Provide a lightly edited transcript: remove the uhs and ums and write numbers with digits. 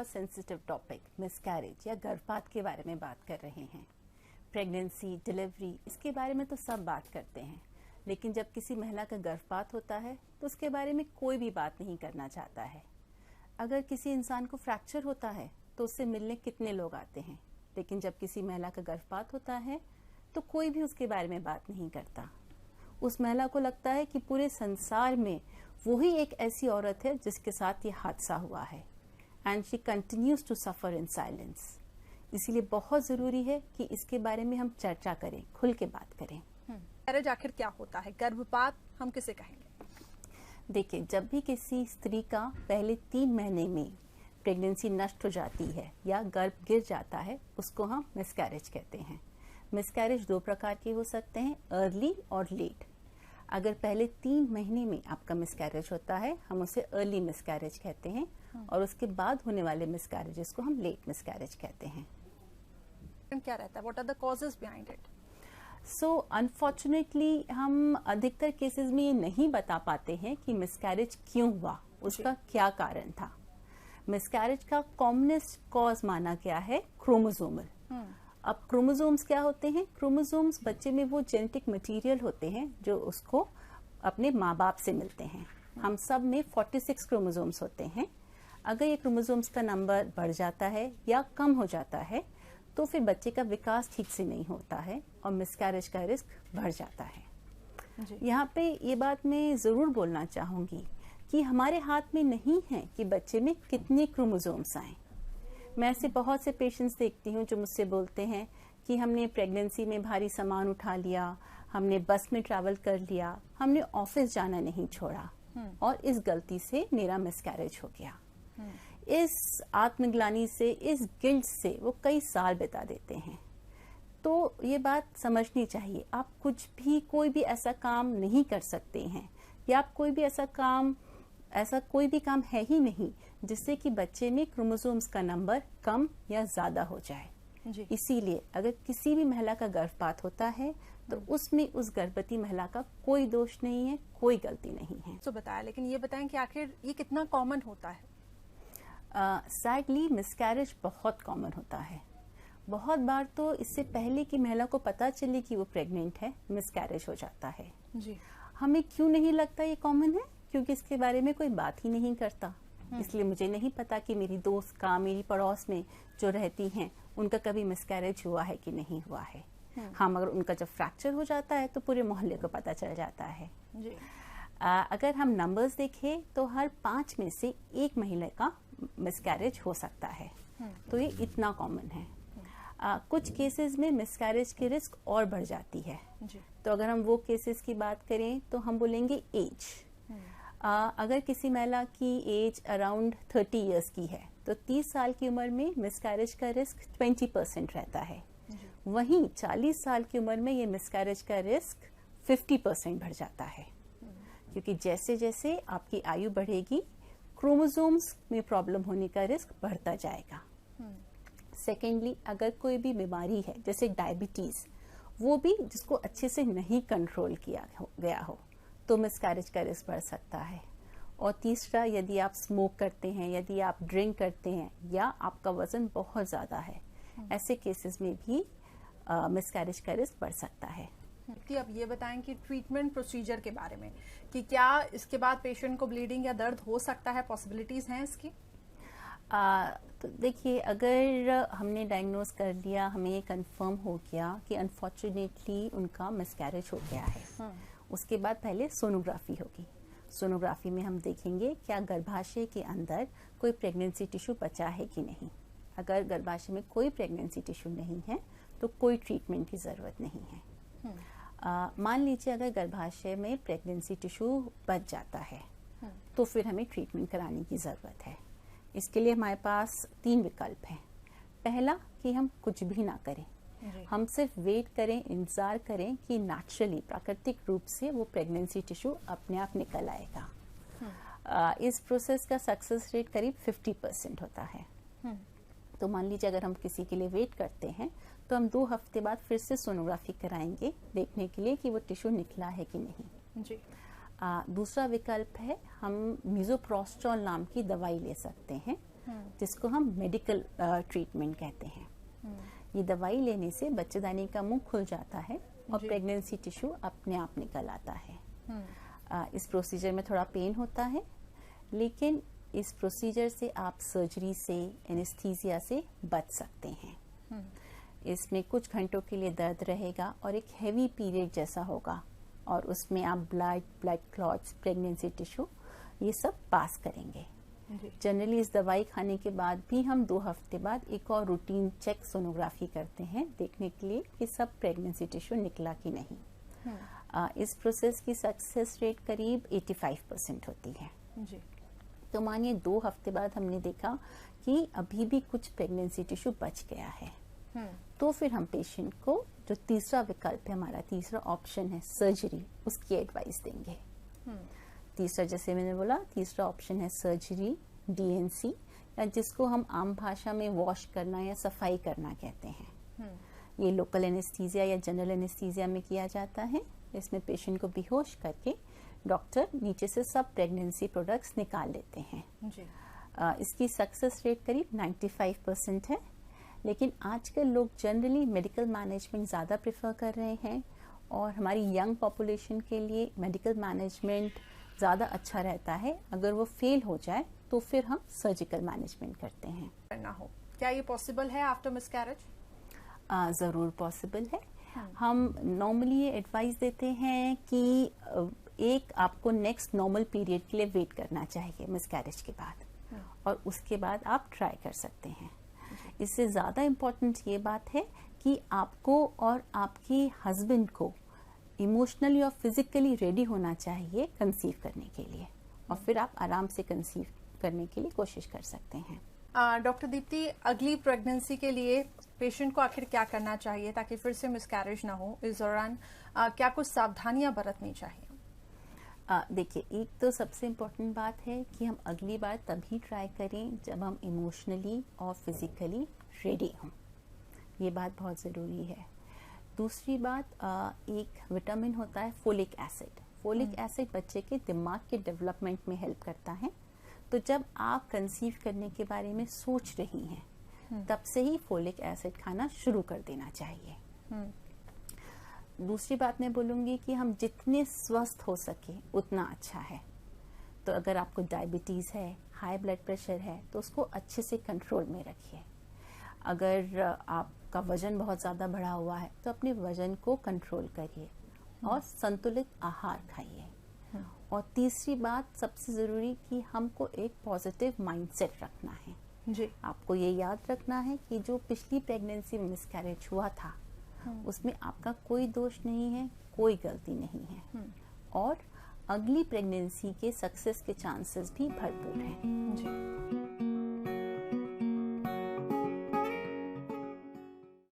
बहुत sensitive topic miscarriage या गर्भपात के बारे में बात कर रहे हैं। प्रेगनेंसी, डिलीवरी, इसके बारे में तो सब बात करते हैं, लेकिन जब किसी महिला का गर्भपात होता है तो उसके बारे में कोई भी बात नहीं करना चाहता है। अगर किसी इंसान को फ्रैक्चर होता है तो उससे मिलने कितने लोग आते हैं, लेकिन जब किसी महिला का गर्भपात होता है तो कोई भी उसके बारे में बात नहीं करता। उस महिला को लगता है कि पूरे संसार में वही एक ऐसी औरत है जिसके साथ ये हादसा हुआ है, and she continues to suffer in silence. इसीलिए बहुत जरूरी है कि इसके बारे में हम चर्चा करें, खुल के बात करें। मिसकैरेज आखिर क्या होता है? गर्भपात हम किसे कहेंगे? देखिए, जब भी किसी स्त्री का पहले 3 महीने में प्रेगनेंसी नष्ट हो जाती है या गर्भ गिर जाता है, उसको हम मिसकैरेज कहते हैं। मिसकैरेज 2 प्रकार के हो सकते हैं, अर्ली और लेट। अगर पहले 3 महीने में आपका मिसकैरेज होता है, हम उसे अर्ली मिसकैरेज कहते हैं, और उसके बाद होने वाले मिसकैरेजेस को हम लेट मिसकैरेज कहते हैं। क्या रहता है? What are the causes behind it? So unfortunately हम अधिकतर केसेस में ये नहीं बता पाते हैं कि मिसकैरेज क्यों हुआ, उसका क्या कारण था। मिसकैरेज का कॉमनेस्ट कॉज माना गया है क्रोमोसोमल। अब क्रोमोसोम्स क्या होते हैं? क्रोमोसोम्स बच्चे में वो जेनेटिक मटेरियल होते हैं जो उसको अपने माँ बाप से मिलते हैं। हम सब में 46 क्रोमोसोम्स होते हैं। अगर ये क्रोमोसोम्स का नंबर बढ़ जाता है या कम हो जाता है तो फिर बच्चे का विकास ठीक से नहीं होता है और मिसकैरेज का रिस्क बढ़ जाता है। यहाँ पे ये बात मैं जरूर बोलना चाहूंगी कि हमारे हाथ में नहीं है कि बच्चे में कितने क्रोमोसोम्स आए। मैं ऐसे बहुत से पेशेंट्स देखती हूँ जो मुझसे बोलते हैं कि हमने प्रेगनेंसी में भारी सामान उठा लिया, हमने बस में ट्रैवल कर लिया, हमने ऑफिस जाना नहीं छोड़ा और इस गलती से मेरा मिसकैरेज हो गया। इस आत्मग्लानि से, इस गिल्ट से वो कई साल बिता देते हैं। तो ये बात समझनी चाहिए, आप कुछ भी कोई भी ऐसा काम नहीं कर सकते हैं या आप कोई भी ऐसा कोई भी काम है ही नहीं जिससे कि बच्चे में क्रोमोसोम्स का नंबर कम या ज्यादा हो जाए। इसीलिए अगर किसी भी महिला का गर्भपात होता है तो उसमें उस गर्भवती महिला का कोई दोष नहीं है, कोई गलती नहीं है। तो बताया, लेकिन ये बताएं कि आखिर ये कितना कॉमन होता है? सैडली मिसकैरेज बहुत कॉमन होता है। बहुत बार तो इससे पहले कि महिला को पता चले कि वो प्रेग्नेंट है, मिसकैरेज हो जाता है। जी। हमें क्यों नहीं लगता ये कॉमन है? क्योंकि इसके बारे में कोई बात ही नहीं करता। इसलिए मुझे नहीं पता कि मेरी दोस्त का, मेरी पड़ोस में जो रहती हैं, उनका कभी मिसकैरेज हुआ है कि नहीं हुआ है। हाँ, मगर उनका जब फ्रैक्चर हो जाता है तो पूरे मोहल्ले को पता चल जाता है। जी। अगर हम नंबर्स देखें तो हर 5 में से 1 महिला का मिसकैरेज हो सकता है। तो ये इतना कॉमन है। कुछ केसेस में मिसकैरेज की रिस्क और बढ़ जाती है। तो अगर हम वो केसेस की बात करें तो हम बोलेंगे एज। अगर किसी महिला की एज अराउंड 30 इयर्स की है तो 30 साल की उम्र में मिसकैरेज का रिस्क 20% रहता है। वहीं 40 साल की उम्र में ये मिसकैरेज का रिस्क 50% बढ़ जाता है, क्योंकि जैसे जैसे आपकी आयु बढ़ेगी क्रोमोसोम्स में प्रॉब्लम होने का रिस्क बढ़ता जाएगा। सेकेंडली, अगर कोई भी बीमारी है जैसे डायबिटीज, वो भी जिसको अच्छे से नहीं कंट्रोल किया गया हो तो मिसकैरेज का रिस्क बढ़ सकता है। और तीसरा, यदि आप स्मोक करते हैं, यदि आप ड्रिंक करते हैं या आपका वजन बहुत ज्यादा है, ऐसे केसेस में भी मिसकैरेज का रिस्क बढ़ सकता है। अब ये बताएं कि ट्रीटमेंट प्रोसीजर के बारे में, कि क्या इसके बाद पेशेंट को ब्लीडिंग या दर्द हो सकता है, पॉसिबिलिटीज हैं इसकी? तो देखिए, अगर हमने डायग्नोज कर लिया, हमें ये कंफर्म हो गया कि अनफॉर्चुनेटली उनका मिसकैरेज हो गया है, उसके बाद पहले सोनोग्राफी होगी। सोनोग्राफी में हम देखेंगे क्या गर्भाशय के अंदर कोई प्रेगनेंसी टिश्यू बचा है कि नहीं। अगर गर्भाशय में कोई प्रेगनेंसी टिश्यू नहीं है तो कोई ट्रीटमेंट की जरूरत नहीं है। मान लीजिए अगर गर्भाशय में प्रेगनेंसी टिश्यू बच जाता है तो फिर हमें ट्रीटमेंट कराने की जरूरत है। इसके लिए हमारे पास 3 विकल्प हैं। पहला, कि हम कुछ भी ना करें, हम सिर्फ वेट करें, इंतजार करें कि नेचुरली, प्राकृतिक रूप से वो प्रेगनेंसी टिश्यू अपने आप निकल आएगा। इस प्रोसेस का सक्सेस रेट करीब 50% होता है। तो मान लीजिए अगर हम किसी के लिए वेट करते हैं तो हम 2 हफ्ते बाद फिर से सोनोग्राफी कराएंगे देखने के लिए कि वो टिश्यू निकला है कि नहीं। जी। दूसरा विकल्प है, हम मिसोप्रोस्टोल नाम की दवाई ले सकते हैं जिसको हम मेडिकल ट्रीटमेंट कहते हैं। ये दवाई लेने से बच्चेदानी का मुंह खुल जाता है और प्रेगनेंसी टिश्यू अपने आप निकल आता है। इस प्रोसीजर में थोड़ा पेन होता है, लेकिन इस प्रोसीजर से आप सर्जरी से, एनेस्थीसिया से बच सकते हैं। इसमें कुछ घंटों के लिए दर्द रहेगा और एक हेवी पीरियड जैसा होगा, और उसमें आप ब्लड क्लॉट्स, प्रेगनेंसी टिश्यू, ये सब पास करेंगे। जनरली इस दवाई खाने के बाद भी हम 2 हफ्ते बाद एक और रूटीन चेक सोनोग्राफी करते हैं, देखने के लिए कि सब प्रेगनेंसी टिश्यू निकला कि नहीं। इस प्रोसेस की सक्सेस रेट करीब 85% होती है। तो मानिए 2 हफ्ते बाद हमने देखा कि अभी भी कुछ प्रेगनेंसी टिश्यू बच गया है, तो फिर हम पेशेंट को जो तीसरा विकल्प है, हमारा तीसरा ऑप्शन है सर्जरी, उसकी एडवाइस देंगे। तीसरा, जैसे मैंने बोला, तीसरा ऑप्शन है सर्जरी, डीएनसी, या जिसको हम आम भाषा में वॉश करना या सफाई करना कहते हैं। ये लोकल एनेस्थीसिया या जनरल एनेस्थीसिया में किया जाता है। इसमें पेशेंट को बेहोश करके डॉक्टर नीचे से सब प्रेगनेंसी प्रोडक्ट्स निकाल लेते हैं। इसकी सक्सेस रेट करीब 95% है, लेकिन आजकल लोग जनरली मेडिकल मैनेजमेंट ज़्यादा प्रेफर कर रहे हैं, और हमारी यंग पॉपुलेशन के लिए मेडिकल मैनेजमेंट ज़्यादा अच्छा रहता है। अगर वो फेल हो जाए तो फिर हम सर्जिकल मैनेजमेंट करते हैं। करना हो, क्या ये पॉसिबल है आफ्टर मिसकैरेज? ज़रूर पॉसिबल है। हम नॉर्मली ये एडवाइस देते हैं कि एक आपको नेक्स्ट नॉर्मल पीरियड के लिए वेट करना चाहिए मिसकैरेज के बाद, और उसके बाद आप ट्राई कर सकते हैं। इससे ज़्यादा इम्पोर्टेंट ये बात है कि आपको और आपके हस्बैंड को इमोशनली और फिजिकली रेडी होना चाहिए कंसीव करने के लिए, और फिर आप आराम से कंसीव करने के लिए कोशिश कर सकते हैं। डॉक्टर दीप्ति, अगली प्रेगनेंसी के लिए पेशेंट को आखिर क्या करना चाहिए ताकि फिर से मिसकैरेज ना हो? इस दौरान क्या कुछ सावधानियां बरतनी चाहिए? देखिए, एक तो सबसे इम्पोर्टेंट बात है कि हम अगली बार तभी ट्राई करें जब हम इमोशनली और फिजिकली रेडी हों। ये बात बहुत ज़रूरी है। दूसरी बात, एक विटामिन होता है फोलिक एसिड। फोलिक एसिड बच्चे के दिमाग के डेवलपमेंट में हेल्प करता है। तो जब आप कंसीव करने के बारे में सोच रही हैं, तब से ही फोलिक एसिड खाना शुरू कर देना चाहिए। दूसरी बात मैं बोलूँगी कि हम जितने स्वस्थ हो सके उतना अच्छा है। तो अगर आपको डायबिटीज़ है, हाई ब्लड प्रेशर है, तो उसको अच्छे से कंट्रोल में रखिए। अगर आपका वजन बहुत ज़्यादा बढ़ा हुआ है तो अपने वजन को कंट्रोल करिए और संतुलित आहार खाइए। और तीसरी बात सबसे ज़रूरी कि हमको एक पॉजिटिव माइंडसेट रखना है। जी, आपको ये याद रखना है कि जो पिछली प्रेगनेंसी में मिसकैरेज हुआ था उसमें आपका कोई दोष नहीं है, कोई गलती नहीं है, और अगली प्रेगनेंसी के सक्सेस के चांसेस भी भरपूर हैं। जी।